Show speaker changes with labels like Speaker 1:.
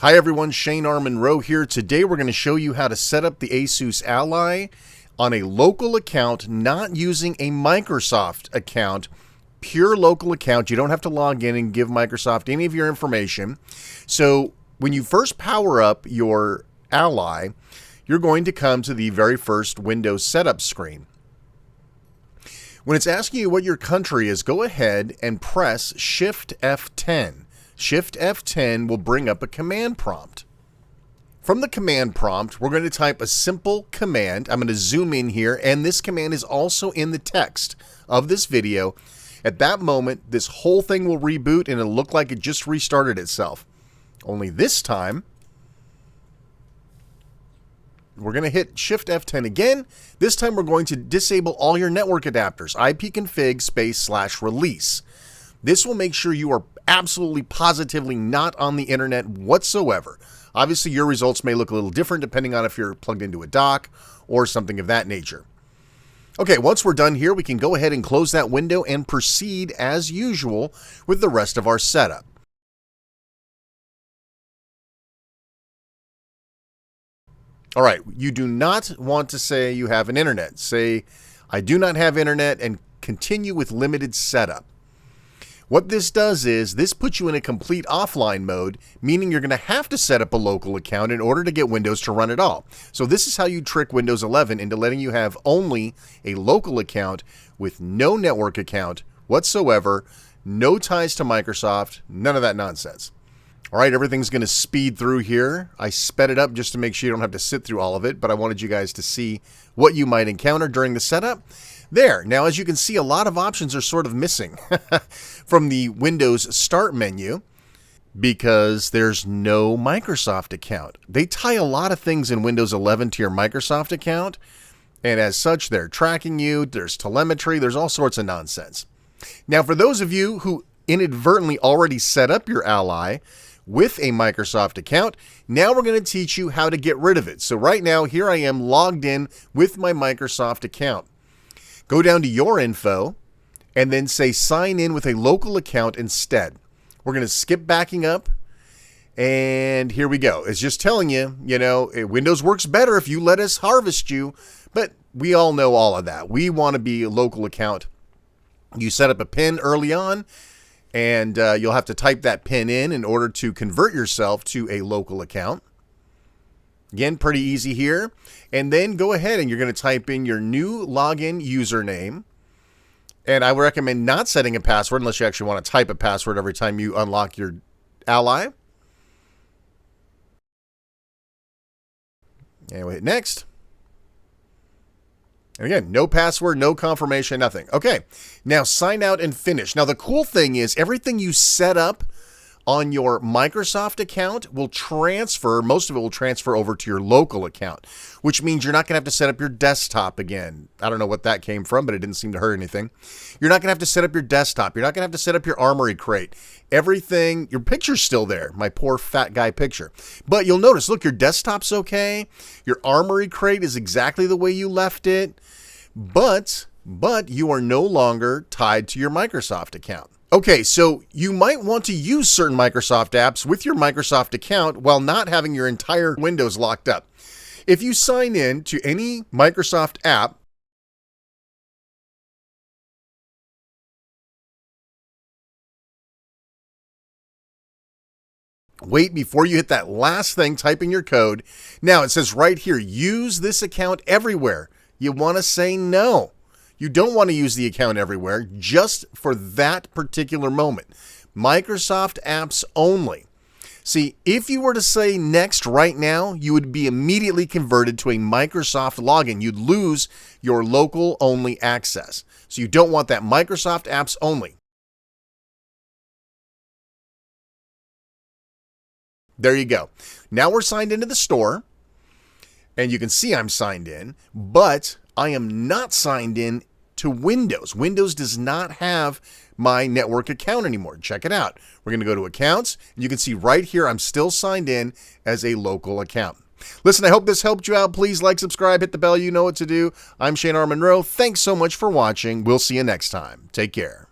Speaker 1: Hi everyone, Shane R. Monroe here. Today we're going to show you how to set up the Asus Ally on a local account, not using a Microsoft account, pure local account. You don't have to log in and give Microsoft any of your information. So when you first power up your Ally, you're going to come to the very first Windows setup screen. When it's asking you what your country is, go ahead and press Shift F10. Shift F10 will bring up a command prompt. From the command prompt, we're going to type a simple command. I'm going to zoom in here, and this command is also in the text of this video. At that moment, this whole thing will reboot and it'll look like it just restarted itself. Only this time, we're going to hit Shift F10 again. This time we're going to disable all your network adapters, ipconfig /release. This will make sure you are absolutely positively not on the internet whatsoever. Obviously, your results may look a little different depending on if you're plugged into a dock or something of that nature. Okay, once we're done here, we can go ahead and close that window and proceed as usual with the rest of our setup. All right, you do not want to say you have an internet. Say, I do not have internet, and continue with limited setup. What this does is, this puts you in a complete offline mode, meaning you're going to have to set up a local account in order to get Windows to run at all. So this is how you trick Windows 11 into letting you have only a local account with no network account whatsoever, no ties to Microsoft, none of that nonsense. All right, everything's going to speed through here. I sped it up just to make sure you don't have to sit through all of it, but I wanted you guys to see what you might encounter during the setup. There. Now, as you can see, a lot of options are sort of missing from the Windows Start menu because there's no Microsoft account. They tie a lot of things in Windows 11 to your Microsoft account, and as such, they're tracking you. There's telemetry. There's all sorts of nonsense. Now, for those of you who inadvertently already set up your Ally with a Microsoft account, now we're going to teach you how to get rid of it. So right now, here I am logged in with my Microsoft account. Go down to your info and then say sign in with a local account instead. We're going to skip backing up, and here we go. It's just telling you, Windows works better if you let us harvest you, but we all know all of that. We want to be a local account. You set up a PIN early on, and you'll have to type that PIN in order to convert yourself to a local account. Again, pretty easy here. And then go ahead and you're going to type in your new login username. And I would recommend not setting a password unless you actually want to type a password every time you unlock your Ally. And we'll hit next. And again, no password, no confirmation, nothing. Okay, now sign out and finish. Now the cool thing is everything you set up on your Microsoft account will transfer, most of it will transfer over to your local account, which means you're not going to have to set up your desktop again. I don't know what that came from, but it didn't seem to hurt anything. You're not going to have to set up your desktop. You're not going to have to set up your Armory crate. Everything, your picture's still there, my poor fat guy picture. But you'll notice, look, your desktop's okay. Your Armory crate is exactly the way you left it, but you are no longer tied to your Microsoft account. Okay, so you might want to use certain Microsoft apps with your Microsoft account while not having your entire Windows locked up. If you sign in to any Microsoft app, wait before you hit that last thing, type in your code. Now it says right here, use this account everywhere. You want to say no. You don't want to use the account everywhere, just for that particular moment. Microsoft apps only. See, if you were to say next right now, you would be immediately converted to a Microsoft login. You'd lose your local only access. So you don't want that. Microsoft apps only. There you go. Now we're signed into the store, and you can see I'm signed in, but I am not signed in to Windows. Windows does not have my network account anymore. Check it out. We're going to go to accounts, and you can see right here I'm still signed in as a local account. Listen, I hope this helped you out. Please like, subscribe, hit the bell. You know what to do. I'm Shane R. Monroe. Thanks so much for watching. We'll see you next time. Take care.